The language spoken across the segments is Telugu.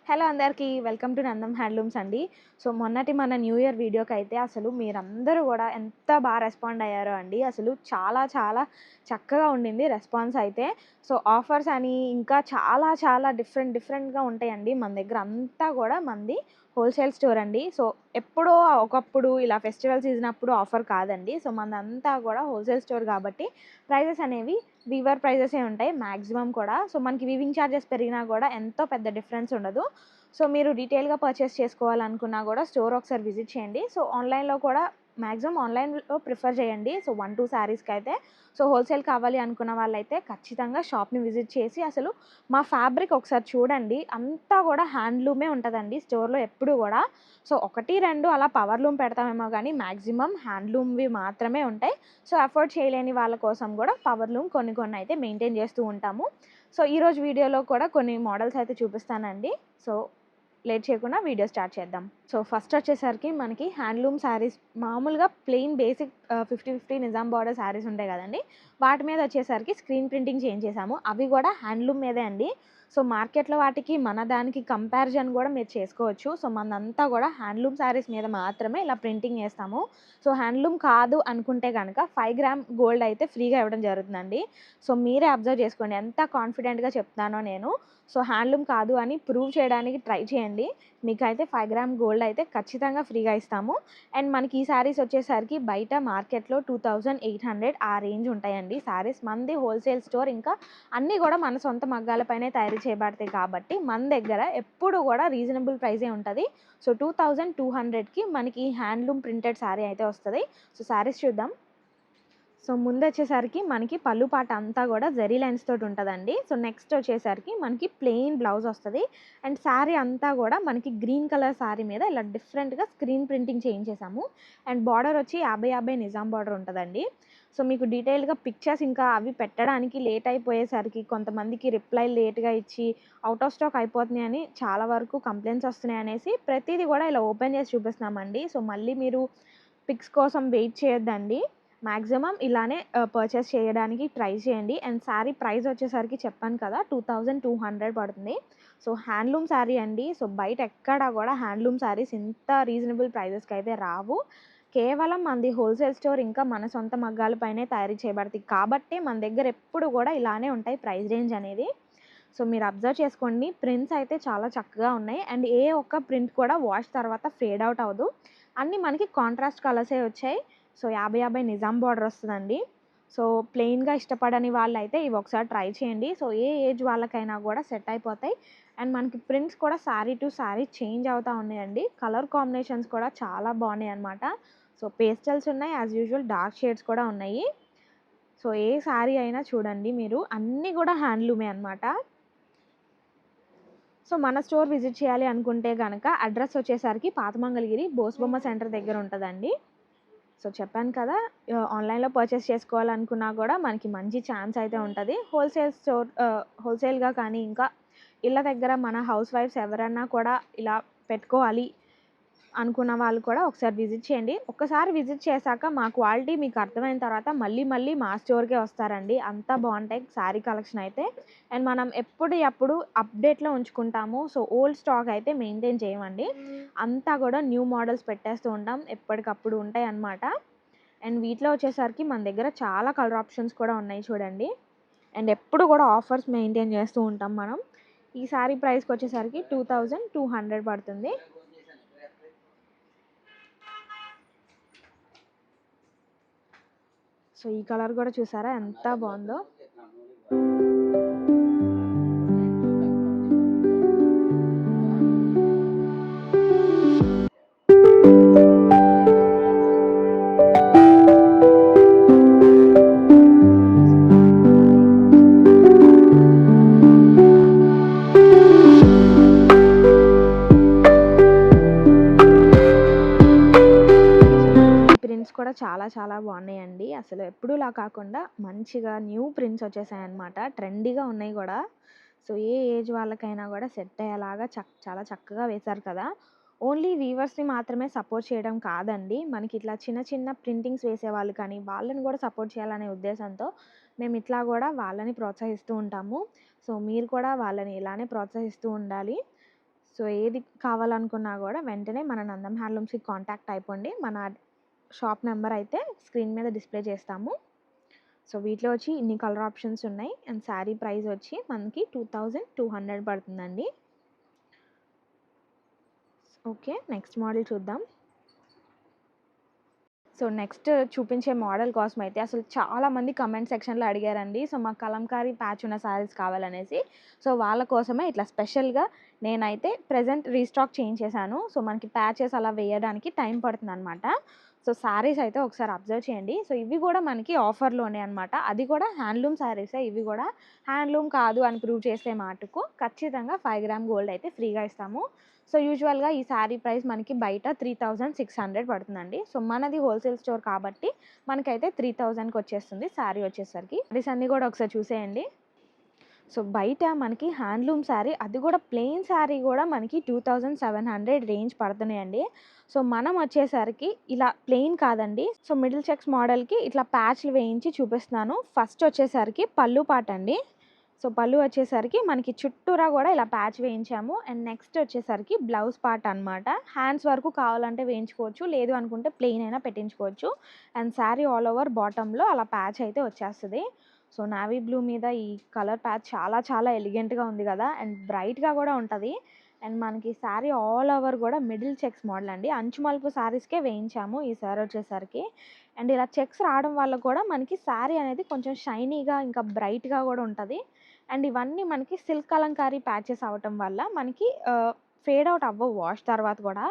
హలో అందరికీ వెల్కమ్ టు నందం హ్యాండ్లూమ్స్ అండి. సో మొన్నటి మన న్యూ ఇయర్ వీడియోకి అయితే అసలు మీరందరూ కూడా ఎంత బాగా రెస్పాండ్ అయ్యారో అండి. అసలు చాలా చాలా చక్కగా ఉండింది రెస్పాన్స్ అయితే. సో ఆఫర్స్ అని ఇంకా చాలా చాలా డిఫరెంట్‌గా ఉంటాయండి. మన దగ్గర అంతా కూడా మనది హోల్‌సేల్ స్టోర్ అండి. సో ఎప్పుడో ఒకప్పుడు ఇలా ఫెస్టివల్ సీజన్ అప్పుడు ఆఫర్ కాదండి. సో మనదంతా కూడా హోల్‌సేల్ స్టోర్ కాబట్టి ప్రైజెస్ అనేవి వీవర్ ప్రైజెసే ఉంటాయి మాక్సిమం కూడా. సో మనకి వీవింగ్ ఛార్జెస్ పెరిగినా కూడా ఎంతో పెద్ద డిఫరెన్స్ ఉండదు. సో మీరు డీటెయిల్‌గా పర్చేస్ చేసుకోవాలనుకున్నా కూడా స్టోర్ ఒకసారి విజిట్ చేయండి. సో ఆన్‌లైన్‌లో కూడా మాక్సిమం ఆన్‌లైన్‌లో ప్రిఫర్ చేయండి. సో 1, 2 శారీస్‌కైతే. సో హోల్‌సేల్ కావాలి అనుకున్న వాళ్ళైతే ఖచ్చితంగా షాప్‌ని విజిట్ చేసి అసలు మా ఫ్యాబ్రిక్ ఒకసారి చూడండి. అంతా కూడా హ్యాండ్లూమే ఉంటదండి స్టోర్‌లో ఎప్పుడు కూడా. సో 1, 2 అలా పవర్‌లూమ్ పెడతామేమో గానీ మాక్సిమం హ్యాండ్లూమ్‌వి మాత్రమే ఉంటాయి. సో అఫోర్డ్ చేయలేని వాళ్ళ కోసం కూడా పవర్‌లూమ్ కొన్ని అయితే మెయింటైన్ చేస్తూ ఉంటాము. సో ఈరోజు వీడియోలో కూడా కొన్ని మోడల్స్ అయితే చూపిస్తానండి. సో లేట్ చేయకుండా వీడియో స్టార్ట్ చేద్దాం. సో ఫస్ట్ వచ్చేసరికి మనకి హ్యాండ్లూమ్ శారీస్ మామూలుగా plain basic 50 Nizam border saris ఉంటాయి కదండీ! వాటి మీద వచ్చేసరికి స్క్రీన్ ప్రింటింగ్ చేయించేసాము. అవి కూడా హ్యాండ్లూమ్ మీదే అండి. సో మార్కెట్‌లో వాటికి మన దానికి కంపారిజన్ కూడా మీరు చేసుకోవచ్చు. సో మనదంతా కూడా హ్యాండ్లూమ్ శారీస్ మీద మాత్రమే ఇలా ప్రింటింగ్ చేస్తాము. సో హ్యాండ్లూమ్ కాదు అనుకుంటే గనక 5 గ్రామ్ గోల్డ్ అయితే ఫ్రీగా ఇవ్వడం జరుగుతుందండి. సో మీరే అబ్జర్వ్ చేసుకోండి ఎంత కాన్ఫిడెంట్‌గా చెప్తున్నానో నేను. సో హ్యాండ్లూమ్ కాదు అని ప్రూవ్ చేయడానికి ట్రై చేయండి. మీకైతే 5 గ్రామ్ గోల్డ్ అయితే ఖచ్చితంగా ఫ్రీగా ఇస్తాము. అండ్ మనకి ఈ శారీస్ వచ్చేసరికి బయట మార్కెట్‌లో 2800 ఆ రేంజ్ ఉంటాయండి శారీస్. మనది హోల్‌సేల్ స్టోర్. ఇంకా అన్నీ కూడా మన సొంత మగ్గాలపైనే తయారు చేయబడతాయి కాబట్టి మన దగ్గర ఎప్పుడు కూడా రీజనబుల్ ప్రైజే ఉంటది. సో 2200కి మనకి హ్యాండ్లూమ్ ప్రింటెడ్ శారీ అయితే వస్తది. సో శారీస్ చూద్దాం. సో ముందొచ్చేసరికి మనకి పళ్ళు పాట అంతా కూడా జరీ లైన్స్ తోటి ఉంటదండి. సో నెక్స్ట్ వచ్చేసరికి మనకి ప్లెయిన్ బ్లౌజ్ వస్తది. అండ్ శారీ అంతా కూడా మనకి గ్రీన్ కలర్ శారీ మీద ఇలా డిఫరెంట్‌గా స్క్రీన్ ప్రింటింగ్ చేయించేసాము. అండ్ బార్డర్ వచ్చి 50 నిజాం బార్డర్ ఉంటదండి. సో మీకు డీటెయిల్‌గా పిక్చర్స్ ఇంకా అవి పెట్టడానికి లేట్ అయిపోయేసరికి కొంతమందికి రిప్లై లేట్‌గా ఇచ్చి ఔట్ ఆఫ్ స్టాక్ అయిపోతున్నాయని చాలా వరకు కంప్లెయింట్స్ వస్తున్నాయనేసి ప్రతీది కూడా ఇలా ఓపెన్ చేసి చూపిస్తున్నామండి. సో మళ్ళీ మీరు పిక్స్ కోసం వెయిట్ చేయొద్దండి. మాక్సిమం ఇలానే పర్చేస్ చేయడానికి ట్రై చేయండి. అండ్ శారీ ప్రైస్ వచ్చేసరికి చెప్పాను కదా! 2200 పడుతుంది. సో హ్యాండ్లూమ్ శారీ అండి. సో బయట ఎక్కడ కూడా హ్యాండ్లూమ్ శారీస్ ఇంత రీజనబుల్ ప్రైజెస్‌కైతే రావు. కేవలం మనది హోల్‌సేల్ స్టోర్. ఇంకా మన సొంత మగ్గాల పైనే తయారు చేయబడతాయి కాబట్టి మన దగ్గర ఎప్పుడు కూడా ఇలానే ఉంటాయి ప్రైస్ రేంజ్ అనేది. సో మీరు అబ్జర్వ్ చేసుకోండి. ప్రింట్స్ అయితే చాలా చక్కగా ఉన్నాయి. అండ్ ఏ ఒక్క ప్రింట్ కూడా వాష్ తర్వాత ఫేడ్ అవుట్ అవ్వదు. అన్నీ మనకి కాంట్రాస్ట్ కలర్సే వచ్చాయి. సో 50 నిజాం బార్డర్ వస్తదండి. సో ప్లెయిన్‌గా ఇష్టపడని వాళ్ళైతే ఇవి ఒకసారి ట్రై చేయండి. సో ఏ ఏజ్ వాళ్ళకైనా కూడా సెట్ అయిపోతాయి. అండ్ మనకి ప్రింట్స్ కూడా శారీ టు శారీ చేంజ్ అవుతా ఉన్నాయండి. కలర్ కాంబినేషన్స్ కూడా చాలా బాగున్నాయన్నమాట. సో పేస్టల్స్ ఉన్నాయి. యాజ్ యూజువల్ డార్క్ షేడ్స్ కూడా ఉన్నాయి. సో ఏ శారీ అయినా చూడండి మీరు అన్నీ కూడా హ్యాండ్లూమే అన్నమాట. సో మన స్టోర్ విజిట్ చేయాలి అనుకుంటే గనక అడ్రస్ వచ్చేసరికి పాత మంగళగిరి బోస్బొమ్మ సెంటర్ దగ్గర ఉంటదండి. సో చెప్పాను కదా! ఆన్‌లైన్‌లో పర్చేస్ చేసుకోవాలనుకున్నా కూడా మనకి మంచి ఛాన్స్ అయితే ఉంటది. హోల్‌సేల్ స్టోర్ హోల్‌సేల్‌గా కానీ ఇంకా ఇళ్ళ దగ్గర మన హౌస్ వైఫ్స్ ఎవరన్నా కూడా ఇలా పెట్టుకోవాలి అనుకున్న వాళ్ళు కూడా ఒకసారి విజిట్ చేయండి. ఒక్కసారి విజిట్ చేశాక మా క్వాలిటీ మీకు అర్థమైన తర్వాత మళ్ళీ మా స్టోర్‌కే వస్తారండి. అంత బావుంటాయి శారీ కలెక్షన్ అయితే. అండ్ మనం ఎప్పుడు అప్డేట్‌లో ఉంచుకుంటాము. సో ఓల్డ్ స్టాక్ అయితే మెయింటైన్ చేయమండి. అంతా కూడా న్యూ మోడల్స్ పెట్టేస్తూ ఉంటాం. ఎప్పటికప్పుడు ఉంటాయన్నమాట. అండ్ వీటిలో వచ్చేసరికి మన దగ్గర చాలా కలర్ ఆప్షన్స్ కూడా ఉన్నాయి చూడండి. అండ్ ఎప్పుడు కూడా ఆఫర్స్ మెయింటైన్ చేస్తూ ఉంటాం మనం. ఈ శారీ ప్రైస్‌కొచ్చేసరికి 2200 పడుతుంది. సో ఈ కలర్ కూడా చూసారా ఎంత బావుందో. ప్రింట్స్ కూడా చాలా చాలా బాగున్నాయండి. అసలు ఎప్పుడూలా కాకుండా మంచిగా న్యూ ప్రింట్స్ వచ్చేసాయన్నమాట. ట్రెండీగా ఉన్నాయి గూడా. సో ఏ ఏజ్ వాళ్ళకైనా గూడా సెట్ అయ్యేలాగా చాలా చక్కగా వేశారు కదా! ఓన్లీ వీవర్స్‌ని మాత్రమే సపోర్ట్ చేయడం కాదండి. మనకి ఇట్లా చిన్న చిన్న ప్రింటింగ్స్ వేసేవాళ్ళు కానీ, వాళ్ళని గూడా సపోర్ట్ చేయాలనే ఉద్దేశంతో మేము ఇట్లా గూడా వాళ్ళని ప్రోత్సహిస్తూ ఉంటాము. సో మీరు కూడా వాళ్ళని ఇలానే ప్రోత్సహిస్తూ ఉండాలి. సో ఏది కావాలనుకున్నా కూడా వెంటనే మన నందం హ్యాండ్లూమ్స్కి కాంటాక్ట్ అయిపోండి. మన షాప్ నెంబర్ అయితే స్క్రీన్ మీద డిస్ప్లే చేస్తాము. సో వీటిలో వచ్చి ఇన్ని కలర్ ఆప్షన్స్ ఉన్నాయి. అండ్ శారీ ప్రైస్ వచ్చి మనకి 2200 పడుతుందండి. ఓకే, నెక్స్ట్ మోడల్ చూద్దాం. సో నెక్స్ట్ చూపించే మోడల్ కోసం అయితే అసలు చాలామంది కమెంట్ సెక్షన్లో అడిగారండి. సో మాకు కలంకారీ ప్యాచ్ ఉన్న శారీస్ కావాలనేసి. సో వాళ్ళ కోసమే ఇట్లా స్పెషల్గా నేనైతే ప్రెజెంట్ రీస్టాక్ చేయించేశాను. సో మనకి ప్యాచెస్ అలా వేయడానికి టైం పడుతుందన్నమాట. సో శారీస్ అయితే ఒకసారి అబ్జర్వ్ చేయండి. సో ఇవి కూడా మనకి ఆఫర్లోనే అనమాట. అది కూడా హ్యాండ్లూమ్ శారీసే. ఇవి కూడా హ్యాండ్లూమ్ కాదు అని ప్రూవ్ చేసే మాటకు ఖచ్చితంగా 5 గ్రామ్ గోల్డ్ అయితే ఫ్రీగా ఇస్తాము. సో యూజువల్గా ఈ శారీ ప్రైస్ మనకి బయట 3600 పడుతుందండి. సో మనది హోల్సేల్ స్టోర్ కాబట్టి మనకైతే 3000కి వచ్చేస్తుంది శారీ వచ్చేసరికి. శారీస్ అన్నీ కూడా ఒకసారి చూసేయండి. సో బయట మనకి హ్యాండ్లూమ్ శారీ, అది కూడా ప్లెయిన్ శారీ కూడా మనకి 2700 రేంజ్ పడుతున్నాయండి. సో మనం వచ్చేసరికి ఇలా ప్లెయిన్ కాదండి. సో మిడిల్ చెక్స్ మోడల్కి ఇట్లా ప్యాచ్లు వేయించి చూపిస్తున్నాను. ఫస్ట్ వచ్చేసరికి పళ్ళు పాట అండి. సో పళ్ళు వచ్చేసరికి మనకి చుట్టూరా కూడా ఇలా ప్యాచ్ వేయించాము. అండ్ నెక్స్ట్ వచ్చేసరికి బ్లౌజ్ పార్ట్ అనమాట. హ్యాండ్స్ వరకు కావాలంటే వేయించుకోవచ్చు, లేదు అనుకుంటే ప్లెయిన్ అయినా పెట్టించుకోవచ్చు. అండ్ శారీ ఆల్ ఓవర్ బాటంలో అలా ప్యాచ్ అయితే వచ్చేస్తుంది. సో నావీ బ్లూ మీద ఈ కలర్ ప్యాచ్ చాలా చాలా ఎలిగెంట్గా ఉంది కదా, అండ్ బ్రైట్గా కూడా ఉంటుంది. అండ్ మనకి శారీ ఆల్ ఓవర్ కూడా మిడిల్ చెక్స్ మోడల్ అండి. అంచు మలుపు శారీస్కే వేయించాము ఈ సారీ వచ్చేసరికి. అండ్ ఇలా చెక్స్ రావడం వల్ల కూడా మనకి శారీ అనేది కొంచెం షైనీగా ఇంకా బ్రైట్గా కూడా ఉంటుంది. అండ్ ఇవన్నీ మనకి సిల్క్ కలంకారీ ప్యాచెస్ అవ్వటం వల్ల మనకి ఫేడ్ అవుట్ అవ్వవు వాష్ తర్వాత కూడా.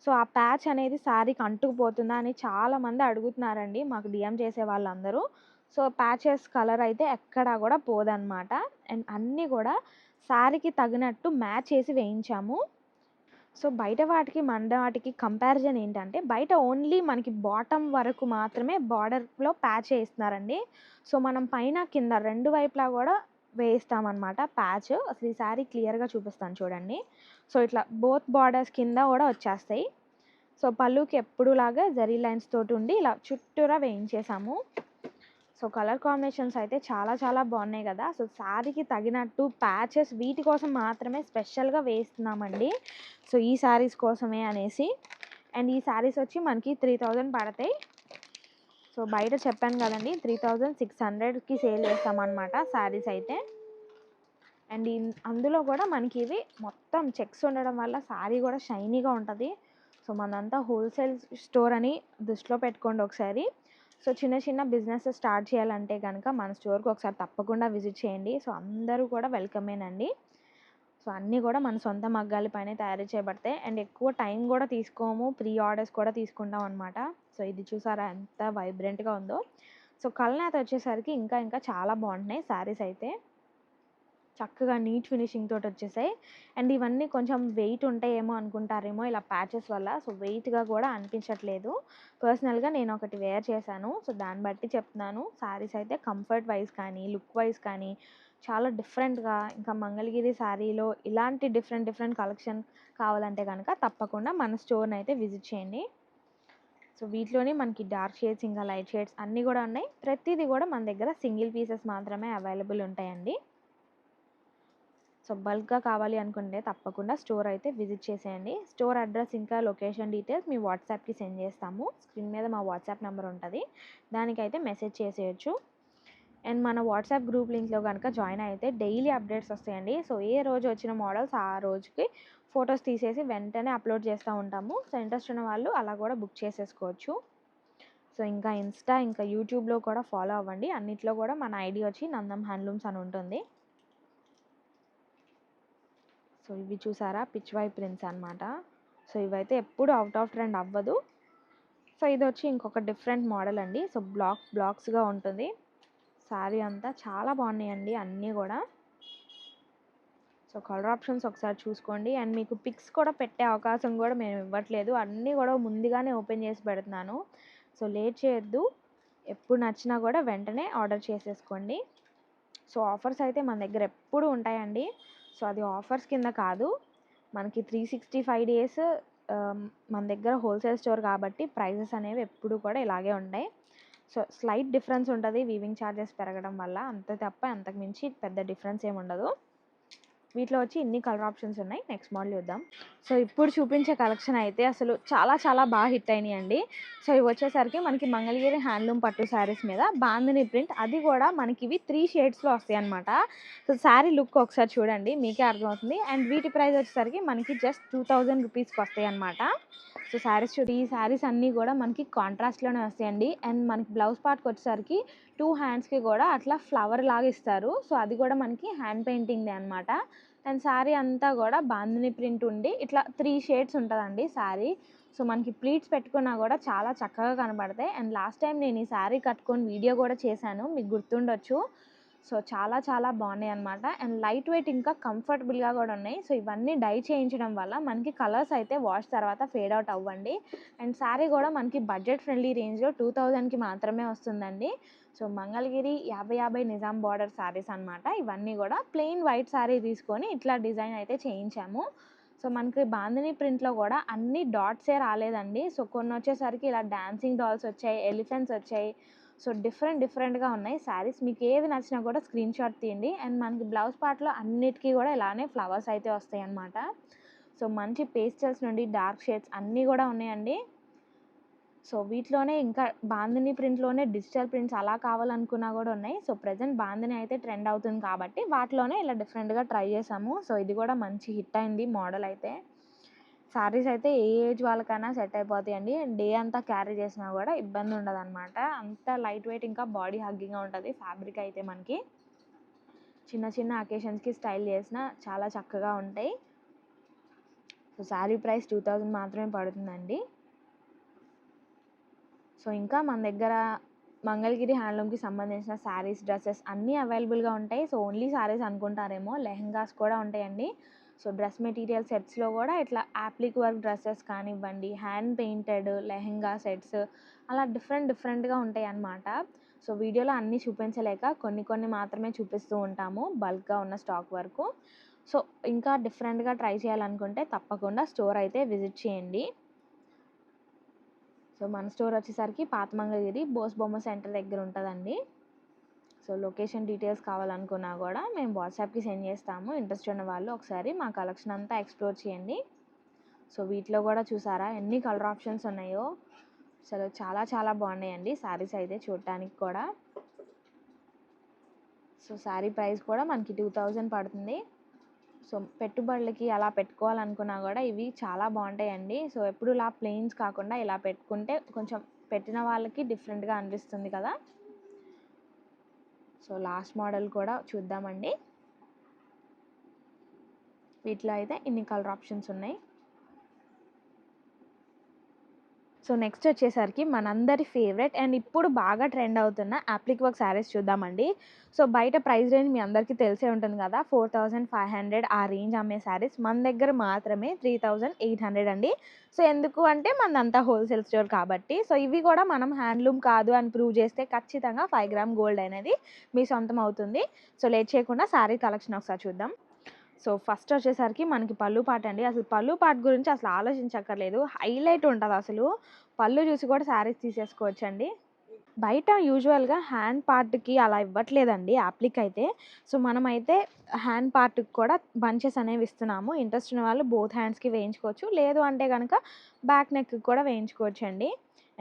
సో ఆ ప్యాచ్ అనేది శారీకి అంటుకుపోతుందా అని చాలామంది అడుగుతున్నారండి మాకు డిఎం చేసే వాళ్ళందరూ. సో ప్యాచెస్ కలర్ అయితే ఎక్కడా కూడా పోదన్నమాట. అండ్ అన్నీ కూడా శారీకి తగినట్టు మ్యాచ్ చేసి వేయించాము. సో బయట వాటికి మన వాటికి కంపారిజన్ ఏంటంటే, బయట ఓన్లీ మనకి బాటమ్ వరకు మాత్రమే బార్డర్లో ప్యాచ్ వేస్తున్నారండి. సో మనం పైన కింద రెండు వైపులా కూడా వేస్తామన్నమాట ప్యాచ్. అసలు ఈ శారీ క్లియర్గా చూపిస్తాను చూడండి. సో ఇట్లా బోత్ బార్డర్స్ కింద కూడా వచ్చేస్తాయి. సో పళ్ళుకి ఎప్పుడులాగా జరీ లైన్స్ తోటి ఉండి ఇలా చుట్టూరా వేయించేసాము. సో కలర్ కాంబినేషన్స్ అయితే చాలా చాలా బాగున్నాయి కదా. సో శారీకి తగినట్టు ప్యాచెస్ వీటి కోసం మాత్రమే స్పెషల్గా వేస్తున్నామండి. సో ఈ శారీస్ కోసమే అనేసి. అండ్ ఈ శారీస్ వచ్చి మనకి 3000 పడతాయి. సో బయట చెప్పాను కదండి 3600కి సేల్ చేస్తామన్నమాట శారీస్ అయితే. అండ్ అందులో కూడా మనకి ఇవి మొత్తం చెక్స్ ఉండడం వల్ల శారీ కూడా షైనీగా ఉంటుంది. సో మనంతా హోల్సేల్ స్టోర్ అని దృష్టిలో పెట్టుకోండి ఒకసారి. సో చిన్న చిన్న బిజినెస్ స్టార్ట్ చేయాలంటే కనుక మన స్టోర్కి ఒకసారి తప్పకుండా విజిట్ చేయండి. సో అందరూ కూడా వెల్కమేనండి. సో అన్నీ కూడా మన సొంత మగ్గాల పైన తయారు చేయబడతాయి. అండ్ ఎక్కువ టైం కూడా తీసుకోము, ప్రీ ఆర్డర్స్ కూడా తీసుకుంటాం అనమాట. సో ఇది చూసారా ఎంత వైబ్రెంట్గా ఉందో. సో కలనేత వచ్చేసరికి ఇంకా ఇంకా చాలా బాగుంటున్నాయి శారీస్ అయితే. చక్కగా నీట్ ఫినిషింగ్ తోటి వచ్చేసాయి. అండ్ ఇవన్నీ కొంచెం వెయిట్ ఉంటాయేమో అనుకుంటారేమో ఇలా ప్యాచెస్ వల్ల. సో వెయిట్గా కూడా అనిపించట్లేదు. పర్సనల్గా నేను ఒకటి వేర్ చేశాను. సో దాన్ని బట్టి చెప్తున్నాను. శారీస్ అయితే కంఫర్ట్ వైజ్ కానీ లుక్ వైజ్ కానీ చాలా డిఫరెంట్గా, ఇంకా మంగళగిరి శారీలో ఇలాంటి డిఫరెంట్ డిఫరెంట్ కలెక్షన్ కావాలంటే కనుక తప్పకుండా మన స్టోర్ని అయితే విజిట్ చేయండి. సో వీటిలోనే మనకి డార్క్ షేడ్స్ ఇంకా లైట్ షేడ్స్ అన్నీ కూడా ఉన్నాయి. ప్రతిదీ కూడా మన దగ్గర సింగిల్ పీసెస్ మాత్రమే అవైలబుల్ ఉంటాయండి. సో బల్క్గా కావాలి అనుకుంటే తప్పకుండా స్టోర్ అయితే విజిట్ చేసేయండి. స్టోర్ అడ్రస్ ఇంకా లొకేషన్ డీటెయిల్స్ మీ వాట్సాప్కి సెండ్ చేస్తాము. స్క్రీన్ మీద మా వాట్సాప్ నెంబర్ ఉంటుంది, దానికైతే మెసేజ్ చేసేయచ్చు. అండ్ మన వాట్సాప్ గ్రూప్ లింక్లో కనుక జాయిన్ అయితే డైలీ అప్డేట్స్ వస్తాయండి. సో ఏ రోజు వచ్చిన మోడల్స్ ఆ రోజుకి ఫొటోస్ తీసేసి వెంటనే అప్లోడ్ చేస్తూ ఉంటాము. సో ఇంట్రెస్ట్ ఉన్న వాళ్ళు అలా కూడా బుక్ చేసేసుకోవచ్చు. సో ఇంకా ఇన్స్టా ఇంకా యూట్యూబ్లో కూడా ఫాలో అవ్వండి. అన్నిట్లో కూడా మన ఐడి వచ్చి నందం హ్యాండ్లూమ్స్ అని ఉంటుంది. సో ఇవి చూసారా పిచ్ వై ప్రింట్స్ అనమాట. సో ఇవైతే ఎప్పుడు అవుట్ ఆఫ్ ట్రెండ్ అవ్వదు. సో ఇది వచ్చి ఇంకొక డిఫరెంట్ మోడల్ అండి. సో బ్లాక్స్గా ఉంటుంది శారీ అంతా. చాలా బాగున్నాయండి అన్నీ కూడా. సో కలర్ ఆప్షన్స్ ఒకసారి చూసుకోండి. అండ్ మీకు పిక్స్ కూడా పెట్టే అవకాశం కూడా మేము ఇవ్వట్లేదు, అన్నీ కూడా ముందుగానే ఓపెన్ చేసి పెడుతున్నాను. సో లేట్ చేయొద్దు, ఎప్పుడు నచ్చినా కూడా వెంటనే ఆర్డర్ చేసేసుకోండి. సో ఆఫర్స్ అయితే మన దగ్గర ఎప్పుడు ఉంటాయండి. సో అది ఆఫర్స్ కింద కాదు, మనకి 365 డేస్ మన దగ్గర హోల్సేల్ స్టోర్ కాబట్టి ప్రైజెస్ అనేవి ఎప్పుడు కూడా ఇలాగే ఉంటాయి. సో స్లైట్ డిఫరెన్స్ ఉంటుంది వీవింగ్ ఛార్జెస్ పెరగడం వల్ల, అంతే తప్ప అంతకు మించి పెద్ద డిఫరెన్స్ ఏమి ఉండదు. వీటిలో వచ్చి ఇన్ని కలర్ ఆప్షన్స్ ఉన్నాయి. నెక్స్ట్ మోడల్ చూద్దాం. సో ఇప్పుడు చూపించే కలెక్షన్ అయితే అసలు చాలా చాలా బాగా హిట్ అయినాయండి. సో ఇవి వచ్చేసరికి మనకి మంగళగిరి హ్యాండ్లూమ్ పట్టు శారీస్ మీద బాందిని ప్రింట్, అది కూడా మనకి ఇవి 3 షేడ్స్లో వస్తాయి అనమాట. సో శారీ లుక్ ఒకసారి చూడండి, మీకే అర్థమవుతుంది. అండ్ వీటి ప్రైస్ వచ్చేసరికి మనకి జస్ట్ 2000 రూపీస్కి వస్తాయి అనమాట. సో శారీస్ చూడండి, ఈ శారీస్ అన్నీ కూడా మనకి కాంట్రాస్ట్లోనే వస్తాయండి. అండ్ మనకి బ్లౌజ్ పార్ట్కి వచ్చేసరికి 2 హ్యాండ్స్కి కూడా అట్లా ఫ్లవర్ లాగా ఇస్తారు. సో అది కూడా మనకి హ్యాండ్ పెయింటింగ్దే అనమాట. అండ్ శారీ అంతా కూడా బాందిని ప్రింట్ ఉండి ఇట్లా 3 షేడ్స్ ఉంటుందండి శారీ. సో మనకి ప్లీట్స్ పెట్టుకున్నా కూడా చాలా చక్కగా కనబడతాయి. అండ్ లాస్ట్ టైం నేను ఈ శారీ కట్టుకొని వీడియో కూడా చేశాను, మీకు గుర్తుండొచ్చు. సో చాలా చాలా బాగున్నాయి అనమాట. అండ్ లైట్ వెయిట్ ఇంకా కంఫర్టబుల్గా కూడా ఉన్నాయి. సో ఇవన్నీ డై చేయించడం వల్ల మనకి కలర్స్ అయితే వాష్ తర్వాత ఫేడ్ అవుట్ అవ్వండి. అండ్ శారీ కూడా మనకి బడ్జెట్ ఫ్రెండ్లీ రేంజ్లో 2000కి మాత్రమే వస్తుందండి. సో మంగళగిరి 50 నిజాం బార్డర్ శారీస్ అనమాట. ఇవన్నీ కూడా ప్లెయిన్ వైట్ శారీ తీసుకొని ఇట్లా డిజైన్ అయితే చేయించాము. సో మనకి బాందిని ప్రింట్లో కూడా అన్ని డాట్సే రాలేదండి. సో కొన్ని వచ్చేసరికి ఇలా డాన్సింగ్ డాల్స్ వచ్చాయి, ఎలిఫెంట్స్ వచ్చాయి. సో డిఫరెంట్గా ఉన్నాయి శారీస్. మీకు ఏది నచ్చినా కూడా స్క్రీన్ షాట్ తీయండి. అండ్ మనకి బ్లౌజ్ పార్ట్లో అన్నిటికీ కూడా ఇలానే ఫ్లవర్స్ అయితే వస్తాయి అన్నమాట. సో మంచి పేస్టల్స్ నుండి డార్క్ షేడ్స్ అన్నీ కూడా ఉన్నాయండి. సో వీటిలోనే ఇంకా బాందిని ప్రింట్లోనే డిజిటల్ ప్రింట్స్ అలా కావాలనుకున్నా కూడా ఉన్నాయి. సో ప్రజెంట్ బాందిని అయితే ట్రెండ్ అవుతుంది కాబట్టి వాటిలోనే ఇలా డిఫరెంట్గా ట్రై చేసాము. సో ఇది కూడా మంచి హిట్ అయింది మోడల్ అయితే. శారీస్ అయితే ఏ ఏజ్ వాళ్ళకైనా సెట్ అయిపోతాయండి. డే అంతా క్యారీ చేసినా కూడా ఇబ్బంది ఉండదన్నమాట. అంత లైట్ వెయిట్ ఇంకా బాడీ హగ్గింగ్గా ఉంటుంది ఫ్యాబ్రిక్ అయితే. మనకి చిన్న చిన్న అకేషన్స్కి స్టైల్ చేసినా చాలా చక్కగా ఉంటాయి. సో శారీ ప్రైస్ 2000 మాత్రమే పడుతుందండి. సో ఇంకా మన దగ్గర మంగళగిరి హ్యాండ్లూమ్కి సంబంధించిన శారీస్, డ్రెస్సెస్ అన్నీ అవైలబుల్గా ఉంటాయి. సో ఓన్లీ శారీస్ అనుకుంటారేమో, లెహంగాస్ కూడా ఉంటాయండి. సో డ్రెస్ మెటీరియల్ సెట్స్లో కూడా ఇట్లా యాప్లిక్ వర్క్ డ్రెస్సెస్ కానివ్వండి, హ్యాండ్ పెయింటెడ్ లెహంగా సెట్స్ అలా డిఫరెంట్గా ఉంటాయి అన్నమాట. సో వీడియోలో అన్నీ చూపించలేక కొన్ని మాత్రమే చూపిస్తూ ఉంటాము, బల్క్గా ఉన్న స్టాక్ వరకు. సో ఇంకా డిఫరెంట్గా ట్రై చేయాలనుకుంటే తప్పకుండా స్టోర్ అయితే విజిట్ చేయండి. సో మన స్టోర్ వచ్చేసరికి పాత మంగళగిరి బోస్ బొమ్మ సెంటర్ దగ్గర ఉంటుందండి. సో లొకేషన్ డీటెయిల్స్ కావాలనుకున్నా కూడా మేము వాట్సాప్కి సెండ్ చేస్తాము. ఇంట్రెస్ట్ ఉన్న వాళ్ళు ఒకసారి మా కలెక్షన్ అంతా ఎక్స్ప్లోర్ చేయండి. సో వీటిలో కూడా చూసారా ఎన్ని కలర్ ఆప్షన్స్ ఉన్నాయో. అసలు చాలా చాలా బాగున్నాయండి శారీస్ అయితే చూడటానికి కూడా. సో శారీ ప్రైస్ కూడా మనకి 2000 పడుతుంది. సో పెట్టుబడులకి అలా పెట్టుకోవాలనుకున్నా కూడా ఇవి చాలా బాగుంటాయండి. సో ఎప్పుడు ఇలా ప్లెయిన్స్ కాకుండా ఇలా పెట్టుకుంటే కొంచెం పెట్టిన వాళ్ళకి డిఫరెంట్గా అనిపిస్తుంది కదా. సో లాస్ట్ మోడల్ కూడా చూద్దామండి. వీటిలో అయితే ఇన్ని కలర్ ఆప్షన్స్ ఉన్నాయి. సో నెక్స్ట్ వచ్చేసరికి మనందరి ఫేవరెట్ అండ్ ఇప్పుడు బాగా ట్రెండ్ అవుతున్న అప్లిక్ వర్క్ శారీస్ చూద్దామండి. సో బయట ప్రైస్ రేంజ్ మీ అందరికీ తెలిసే ఉంటుంది కదా, 4500 ఆ రేంజ్ అమ్మే శారీస్ మన దగ్గర మాత్రమే 3800 అండి. సో ఎందుకు అంటే మనదంతా హోల్సేల్ స్టోర్ కాబట్టి. సో ఇవి కూడా మనం హ్యాండ్లూమ్ కాదు అని ప్రూవ్ చేస్తే ఖచ్చితంగా 5 గ్రామ్ గోల్డ్ అనేది మీ సొంతం అవుతుంది. సో లేట్ చేయకుండా శారీ కలెక్షన్ ఒకసారి చూద్దాం. సో ఫస్ట్ వచ్చేసరికి మనకి పళ్ళు పాట అండి. అసలు పళ్ళు పాట గురించి అసలు ఆలోచించక్కర్లేదు, హైలైట్ ఉంటుంది అసలు. పళ్ళు చూసి కూడా శారీస్ తీసేసుకోవచ్చండి. బయట యూజువల్గా హ్యాండ్ పార్ట్కి అలా ఇవ్వట్లేదండి అప్లిక్ అయితే. సో మనమైతే హ్యాండ్ పార్ట్కి కూడా బంచెస్ అనేవి ఇస్తున్నాము. ఇంట్రెస్ట్ ఉన్న వాళ్ళు బోత్ హ్యాండ్స్కి వేయించుకోవచ్చు, లేదు అంటే కనుక బ్యాక్ నెక్కి కూడా వేయించుకోవచ్చు అండి.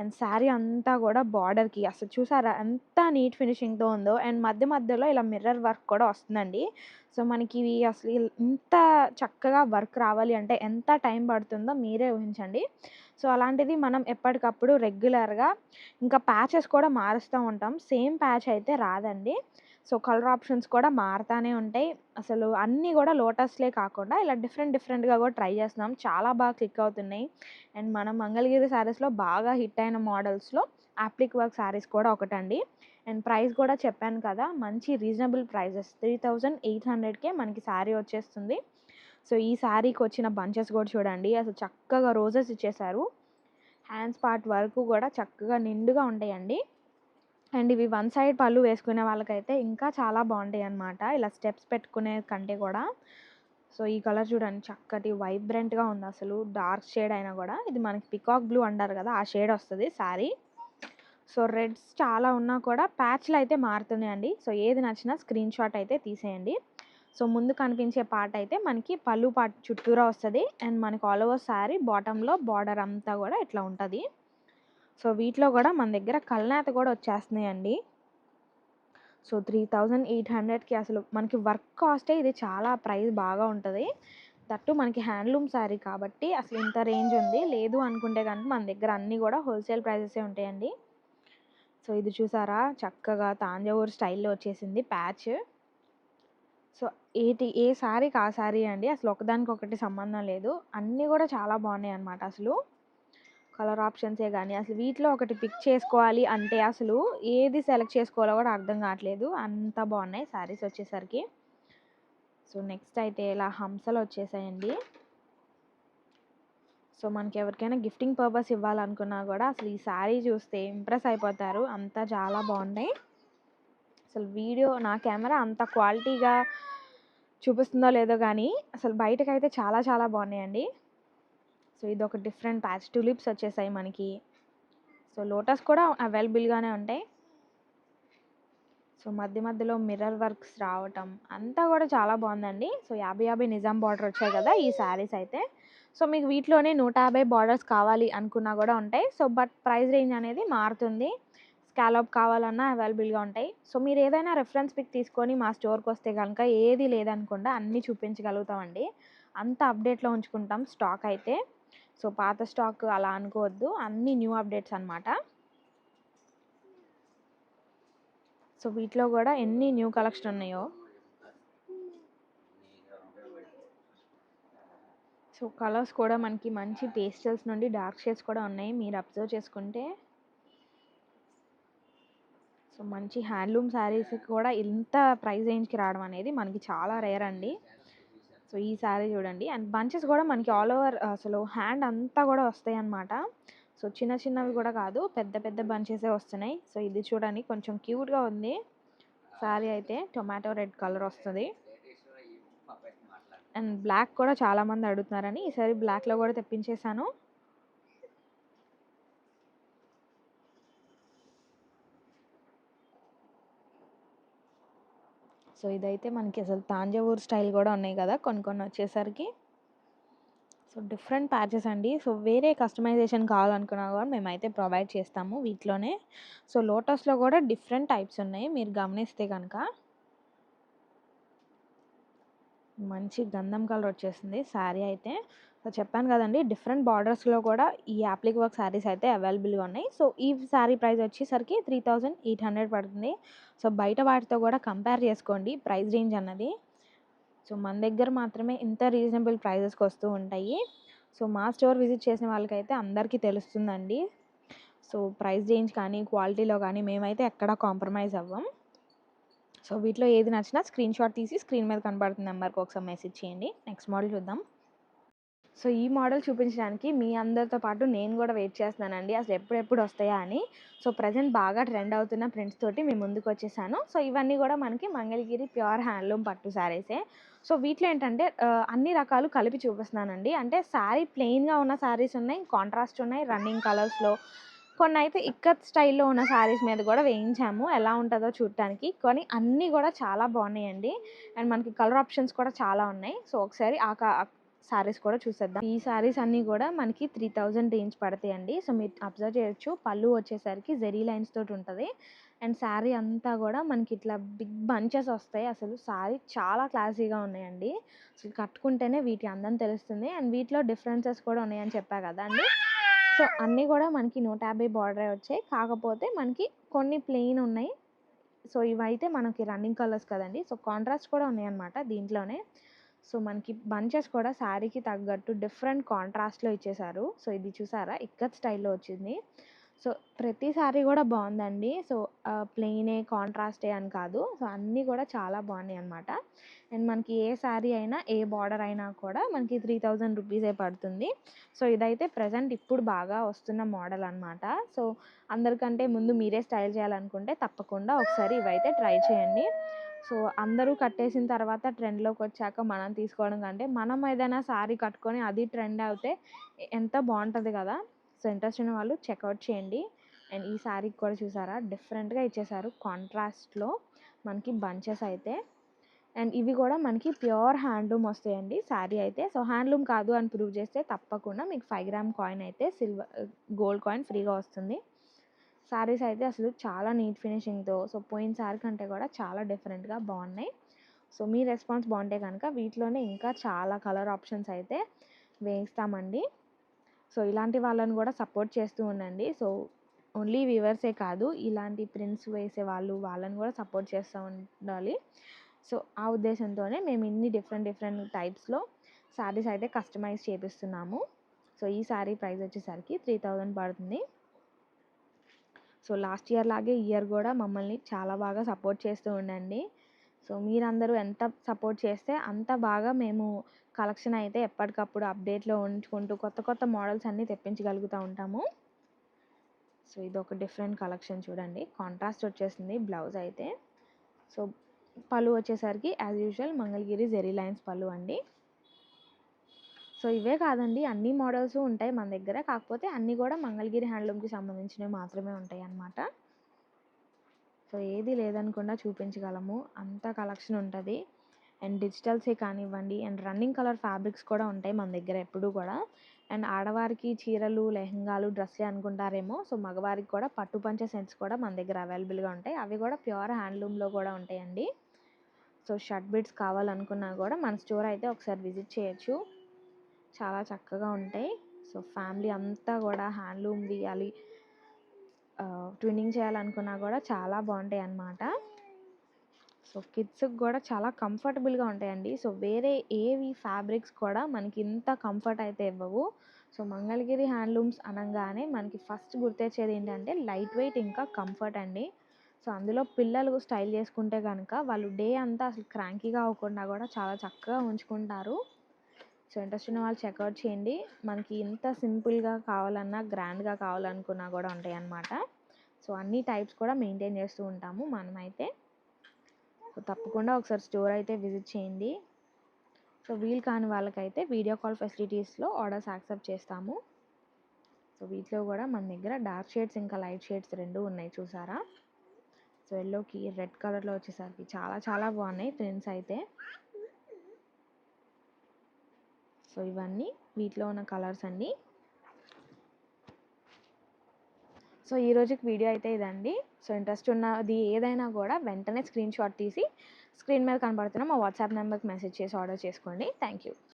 అండ్ శారీ అంతా కూడా బార్డర్కి అసలు చూసారా ఎంత నీట్ ఫినిషింగ్తో ఉందో. అండ్ మధ్యలో ఇలా మిర్రర్ వర్క్ కూడా వస్తుందండి. సో మనకి ఇవి అసలు ఇంత చక్కగా వర్క్ రావాలి అంటే ఎంత టైం పడుతుందో మీరే ఊహించండి. సో అలాంటిది మనం ఎప్పటికప్పుడు రెగ్యులర్గా ఇంకా ప్యాచెస్ కూడా మారుస్తూ ఉంటాం, సేమ్ ప్యాచ్ అయితే రాదండి. సో కలర్ ఆప్షన్స్ కూడా మారుతూనే ఉంటాయి. అసలు అన్నీ కూడా లోటస్లే కాకుండా ఇలా డిఫరెంట్గా కూడా ట్రై చేస్తున్నాం, చాలా బాగా క్లిక్ అవుతున్నాయి. అండ్ మన మంగళగిరి శారీస్లో బాగా హిట్ అయిన మోడల్స్లో అప్లిక్ వర్క్ శారీస్ కూడా ఒకటండి. అండ్ ప్రైస్ కూడా చెప్పాను కదా, మంచి రీజనబుల్ ప్రైజెస్ 3800కే మనకి శారీ వచ్చేస్తుంది. సో ఈ శారీకి వచ్చిన బంచెస్ కూడా చూడండి, అసలు చక్కగా రోజెస్ ఇచ్చేసారు. హ్యాండ్స్ పార్ట్ వరకు కూడా చక్కగా నిండుగా ఉంటాయండి. అండ్ ఇవి వన్ సైడ్ పళ్ళు వేసుకునే వాళ్ళకైతే ఇంకా చాలా బాగుంటాయి అన్నమాట, ఇలా స్టెప్స్ పెట్టుకునే కంటే కూడా. సో ఈ కలర్ చూడండి చక్కటి వైబ్రెంట్గా ఉంది అసలు, డార్క్ షేడ్ అయినా కూడా. ఇది మనకి పికాక్ బ్లూ అంటారు కదా, ఆ షేడ్ వస్తుంది శారీ. సో రెడ్స్ చాలా ఉన్నా కూడా ప్యాచ్లు అయితే మారుతున్నాయండి. సో ఏది నచ్చినా స్క్రీన్ షాట్ అయితే తీసేయండి. సో ముందు కనిపించే పార్ట్ అయితే మనకి పళ్ళు పార్ట్ చుట్టూరా వస్తుంది. అండ్ మనకి ఆల్ ఓవర్ శారీ బాటంలో బార్డర్ అంతా కూడా ఇట్లా ఉంటుంది. సో వీటిలో కూడా మన దగ్గర కల్నేత కూడా వచ్చేస్తున్నాయండి. సో 3800కి అసలు మనకి వర్క్ కాస్టే ఇది చాలా ప్రైస్ బాగా ఉంటుంది. దట్టు మనకి హ్యాండ్లూమ్ శారీ కాబట్టి అసలు ఇంత రేంజ్ ఉంది. లేదు అనుకుంటే కనుక మన దగ్గర అన్నీ కూడా హోల్సేల్ ప్రైజెసే ఉంటాయండి. సో ఇది చూసారా చక్కగా తాంజావూరు స్టైల్లో వచ్చేసింది ప్యాచ్. సో ఏ శారీకి ఆ శారీ అండి, అసలు ఒకదానికొకటి సంబంధం లేదు. అన్నీ కూడా చాలా బాగున్నాయి అన్నమాట. అసలు కలర్ ఆప్షన్సే కానీ అసలు వీటిలో ఒకటి పిక్ చేసుకోవాలి అంటే అసలు ఏది సెలెక్ట్ చేసుకోవాలో కూడా అర్థం కావట్లేదు, అంత బాగున్నాయి శారీస్ వచ్చేసరికి. సో నెక్స్ట్ అయితే ఇలా హంసలు వచ్చేసాయండి. సో మనకి ఎవరికైనా గిఫ్టింగ్ పర్పస్ ఇవ్వాలనుకున్నా కూడా అసలు ఈ శారీ చూస్తే ఇంప్రెస్ అయిపోతారు, అంతా చాలా బాగున్నాయి. అసలు వీడియో నా కెమెరా అంత క్వాలిటీగా చూపిస్తుందో లేదో కానీ అసలు బయటకైతే చాలా చాలా బాగున్నాయండి. సో ఇది ఒక డిఫరెంట్ ప్యాచ్ టులిప్స్ వచ్చేసాయి మనకి. సో లోటస్ కూడా అవైలబుల్గానే ఉంటాయి. సో మధ్య మధ్యలో మిర్రర్ వర్క్స్ రావటం అంతా కూడా చాలా బాగుందండి. సో 50 నిజాం బార్డర్ వచ్చాయి కదా ఈ శారీస్ అయితే. సో మీకు వీటిలోనే 150 బార్డర్స్ కావాలి అనుకున్నా కూడా ఉంటాయి. సో బట్ ప్రైస్ రేంజ్ అనేది మారుతుంది. స్కాలప్ కావాలన్నా అవైలబుల్గా ఉంటాయి. సో మీరు ఏదైనా రెఫరెన్స్ పిక్ తీసుకొని మా స్టోర్కి వస్తే కనుక ఏది లేదనుకుండా అన్నీ చూపించగలుగుతామండి. అంత అప్డేట్లో ఉంచుకుంటాం స్టాక్ అయితే. సో పాత స్టాక్ అలా అనుకోవద్దు, అన్నీ న్యూ అప్డేట్స్ అనమాట. సో వీటిలో కూడా ఎన్ని న్యూ కలెక్షన్ ఉన్నాయో. సో కలర్స్ కూడా మనకి మంచి పేస్టల్స్ నుండి డార్క్ షేడ్స్ కూడా ఉన్నాయి మీరు అబ్జర్వ్ చేసుకుంటే. సో మంచి హ్యాండ్లూమ్ శారీస్ కూడా ఇంత ప్రైస్ రేంజ్కి రావడం అనేది మనకి చాలా రేర్ అండి. సో ఈ శారీ చూడండి, అండ్ బంచెస్ కూడా మనకి ఆల్ ఓవర్ అసలు హ్యాండ్ అంతా కూడా వస్తాయి అన్నమాట. సో చిన్న చిన్నవి కూడా కాదు, పెద్ద పెద్ద బంచెసే వస్తున్నాయి. సో ఇది చూడండి కొంచెం క్యూట్గా ఉంది శారీ అయితే, టొమాటో రెడ్ కలర్ వస్తుంది. అండ్ బ్లాక్ కూడా చాలామంది అడుగుతున్నారని ఈసారి బ్లాక్లో కూడా తెప్పించేశాను. సో ఇదైతే మనకి అసలు తాంజావూర్ స్టైల్ కూడా ఉన్నాయి కదా కొన్ని కొన్ని వచ్చేసరికి. సో డిఫరెంట్ ప్యాచెస్ అండి. సో వేరే కస్టమైజేషన్ కావాలనుకున్నా కూడా మేమైతే ప్రొవైడ్ చేస్తాము వీటిలోనే. సో లోటస్లో కూడా డిఫరెంట్ టైప్స్ ఉన్నాయి మీరు గమనిస్తే కనుక. మంచి గంధం కలర్ వచ్చేసింది శారీ అయితే. సో చెప్పాను కదండి డిఫరెంట్ బార్డర్స్లో కూడా ఈ యాప్లిక్ వర్క్ శారీస్ అయితే అవైలబుల్గా ఉన్నాయి. సో ఈ శారీ ప్రైస్ వచ్చేసరికి 3800 పడుతుంది. సో బయట వాటితో కూడా కంపేర్ చేసుకోండి ప్రైస్ రేంజ్ అన్నది. సో మన దగ్గర మాత్రమే ఇంత రీజనబుల్ ప్రైజెస్కి వస్తూ ఉంటాయి. సో మా స్టోర్ విజిట్ చేసిన వాళ్ళకైతే అందరికీ తెలుస్తుందండి. సో ప్రైస్ రేంజ్ కానీ క్వాలిటీలో కానీ మేమైతే ఎక్కడా కాంప్రమైజ్ అవ్వం. సో వీటిలో ఏది నచ్చినా స్క్రీన్ షాట్ తీసి స్క్రీన్ మీద కనబడుతున్న నెంబర్కి ఒకసారి మెసేజ్ చేయండి. నెక్స్ట్ మోడల్ చూద్దాం. సో ఈ మోడల్ చూపించడానికి మీ అందరితో పాటు నేను కూడా వెయిట్ చేస్తున్నానండి అసలు ఎప్పుడెప్పుడు వస్తాయా అని. సో ప్రజెంట్ బాగా ట్రెండ్ అవుతున్న ప్రింట్స్ తోటి మేము ముందుకు వచ్చేసాను. సో ఇవన్నీ కూడా మనకి మంగళగిరి ప్యూర్ హ్యాండ్లూమ్ పట్టు శారీసే. సో వీటిలో ఏంటంటే అన్ని రకాలు కలిపి చూపిస్తున్నానండి. అంటే శారీ ప్లెయిన్గా ఉన్న శారీస్ ఉన్నాయి, కాంట్రాస్ట్ ఉన్నాయి, రన్నింగ్ కలర్స్లో కొన్ని అయితే ఇక్కత్ స్టైల్లో ఉన్న శారీస్ మీద కూడా వేయించాము ఎలా ఉంటుందో చూడటానికి. కానీ అన్నీ కూడా చాలా బాగున్నాయండి. అండ్ మనకి కలర్ ఆప్షన్స్ కూడా చాలా ఉన్నాయి. సో ఒకసారి శారీస్ కూడా చూసేద్దాం. ఈ శారీస్ అన్నీ కూడా మనకి 3000 రేంజ్ పడతాయండి. సో మీరు అబ్జర్వ్ చేయొచ్చు పళ్ళు వచ్చేసరికి జెరీ లైన్స్ తోటి ఉంటుంది. అండ్ శారీ అంతా కూడా మనకి ఇట్లా బిగ్ బంచెస్ వస్తాయి. అసలు శారీ చాలా క్లాసీగా ఉన్నాయండి. అసలు కట్టుకుంటేనే వీటి అందం తెలుస్తుంది. అండ్ వీటిలో డిఫరెన్సెస్ కూడా ఉన్నాయని చెప్పా కదా అండి. సో అన్నీ కూడా మనకి 150 బార్డరే వచ్చాయి. కాకపోతే మనకి కొన్ని ప్లెయిన్ ఉన్నాయి. సో ఇవైతే మనకి రన్నింగ్ కలర్స్ కదండి. సో కాంట్రాస్ట్ కూడా ఉన్నాయన్నమాట దీంట్లోనే. సో మనకి బంచెస్ కూడా శారీకి తగ్గట్టు డిఫరెంట్ కాంట్రాస్ట్లో ఇచ్చేసారు. సో ఇది చూసారా ఇక్కత్ స్టైల్లో వచ్చింది. సో ప్రతి శారీ కూడా బాగుందండి. సో ప్లెయినే కాంట్రాస్టే అని కాదు, సో అన్నీ కూడా చాలా బాగున్నాయి అన్నమాట. అండ్ మనకి ఏ శారీ అయినా ఏ బార్డర్ అయినా కూడా మనకి 3000 రూపీసే పడుతుంది. సో ఇదైతే ప్రజెంట్ ఇప్పుడు బాగా వస్తున్న మోడల్ అనమాట. సో అందరికంటే ముందు మీరే స్టైల్ చేయాలనుకుంటే తప్పకుండా ఒకసారి ఇవైతే ట్రై చేయండి. సో అందరూ కట్టేసిన తర్వాత ట్రెండ్లోకి వచ్చాక మనం తీసుకోవడం కంటే మనం ఏదైనా శారీ కట్టుకొని అది ట్రెండ్ అవుతే ఎంత బాగుంటుంది కదా. సో ఇంట్రెస్ట్ ఉన్న వాళ్ళు చెక్అవుట్ చేయండి. అండ్ ఈ శారీకి కూడా చూసారా డిఫరెంట్గా ఇచ్చేసారు కాంట్రాస్ట్లో మనకి బంచెస్ అయితే. అండ్ ఇవి కూడా మనకి ప్యూర్ హ్యాండ్లూమ్ వస్తాయండి శారీ అయితే. సో హ్యాండ్లూమ్ కాదు అని ప్రూవ్ చేస్తే తప్పకుండా మీకు 5 గ్రామ్ కాయిన్ అయితే గోల్డ్ కాయిన్ ఫ్రీగా వస్తుంది. శారీస్ అయితే అసలు చాలా నీట్ ఫినిషింగ్తో, సో పోయిన శారీ కంటే కూడా చాలా డిఫరెంట్గా బాగున్నాయి. సో మీ రెస్పాన్స్ బాగుంటే కనుక వీటిలోనే ఇంకా చాలా కలర్ ఆప్షన్స్ అయితే వేయిస్తామండి. సో ఇలాంటి వాళ్ళని కూడా సపోర్ట్ చేస్తూ ఉండండి. సో ఓన్లీ వ్యూవర్సే కాదు, ఇలాంటి ప్రింట్స్ వేసే వాళ్ళని కూడా సపోర్ట్ చేస్తూ ఉండాలి. సో ఆ ఉద్దేశంతోనే మేము ఇన్ని డిఫరెంట్ టైప్స్లో శారీస్ అయితే కస్టమైజ్ చేపిస్తున్నాము. సో ఈ శారీ ప్రైస్ వచ్చేసరికి 3000 పడుతుంది. సో లాస్ట్ ఇయర్ లాగే ఈ ఇయర్ కూడా మమ్మల్ని చాలా బాగా సపోర్ట్ చేస్తూ ఉండండి. సో మీరందరూ ఎంత సపోర్ట్ చేస్తే అంత బాగా మేము కలెక్షన్ అయితే ఎప్పటికప్పుడు అప్డేట్లో ఉంచుకుంటూ కొత్త మోడల్స్ అన్నీ తెప్పించగలుగుతూ ఉంటాము. సో ఇదొక డిఫరెంట్ కలెక్షన్ చూడండి, కాంట్రాస్ట్ వచ్చేసింది బ్లౌజ్ అయితే. సో పళ్ళు వచ్చేసరికి as usual Mangalagiri zari lines పళ్ళు అండి. సో ఇవే కాదండి, అన్ని మోడల్స్ ఉంటాయి మన దగ్గర, కాకపోతే అన్నీ కూడా మంగళగిరి హ్యాండ్లూమ్కి సంబంధించినవి మాత్రమే ఉంటాయి అన్నమాట. సో ఏది లేదనకుండా చూపించగలము, అంత కలెక్షన్ ఉంటుంది. అండ్ డిజిటల్సే కానివ్వండి, అండ్ రన్నింగ్ కలర్ ఫ్యాబ్రిక్స్ కూడా ఉంటాయి మన దగ్గర ఎప్పుడూ కూడా. అండ్ ఆడవారికి చీరలు, లెహంగాలు, డ్రెస్లే అనుకుంటారేమో, సో మగవారికి కూడా పట్టు పంచ సెట్స్ కూడా మన దగ్గర అవైలబుల్గా ఉంటాయి. అవి కూడా ప్యూర్ హ్యాండ్లూమ్లో కూడా ఉంటాయండి. సో షర్ట్ బిట్స్ కావాలనుకున్నా కూడా మన స్టోర్ అయితే ఒకసారి విజిట్ చేయొచ్చు, చాలా చక్కగా ఉంటాయి. సో ఫ్యామిలీ అంతా కూడా హ్యాండ్లూమ్ వేయాలి, ట్విన్నింగ్ చేయాలనుకున్నా కూడా చాలా బాగుంటాయి అన్నమాట. సో కిడ్స్కి కూడా చాలా కంఫర్టబుల్గా ఉంటాయండి. సో వేరే ఏవి ఫ్యాబ్రిక్స్ కూడా మనకి ఇంత కంఫర్ట్ అయితే ఇవ్వవు. సో మంగళగిరి హ్యాండ్లూమ్స్ అనగానే మనకి ఫస్ట్ గుర్తొచ్చేది ఏంటంటే లైట్ వెయిట్ ఇంకా కంఫర్ట్ అండి. సో అందులో పిల్లలు స్టైల్ చేసుకుంటే కనుక వాళ్ళు డే అంతా అసలు క్రాంకీగా అవ్వకుండా కూడా చాలా చక్కగా ఉంచుకుంటారు. సో ఇంట్రెస్ట్ ఉన్న వాళ్ళు చెక్అవుట్ చేయండి. మనకి ఇంత సింపుల్గా కావాలన్నా, గ్రాండ్గా కావాలనుకున్నా కూడా ఉంటాయి అన్నమాట. సో అన్ని టైప్స్ కూడా మెయింటైన్ చేస్తూ ఉంటాము మనమైతే. సో తప్పకుండా ఒకసారి స్టోర్ అయితే విజిట్ చేయండి. సో వీలు కాని వాళ్ళకైతే వీడియో కాల్ ఫెసిలిటీస్లో ఆర్డర్స్ యాక్సెప్ట్ చేస్తాము. సో వీటిలో కూడా మన దగ్గర డార్క్ షేడ్స్ ఇంకా లైట్ షేడ్స్ రెండు ఉన్నాయి చూసారా. సో ఎల్లోకి రెడ్ కలర్లో వచ్చేసరికి చాలా బాగున్నాయి ప్రింట్స్ అయితే. సో ఇవన్నీ వీటిలో ఉన్న కలర్స్ అండి. సో ఈ రోజుకి వీడియో అయితే ఇదండి. సో ఇంట్రెస్ట్ ఉన్నది ఏదైనా కూడా వెంటనే స్క్రీన్ షాట్ తీసి స్క్రీన్ మీద కనబడుతున్న మా వాట్సాప్ నెంబర్కి మెసేజ్ చేసి ఆర్డర్ చేసుకోండి. Thank you.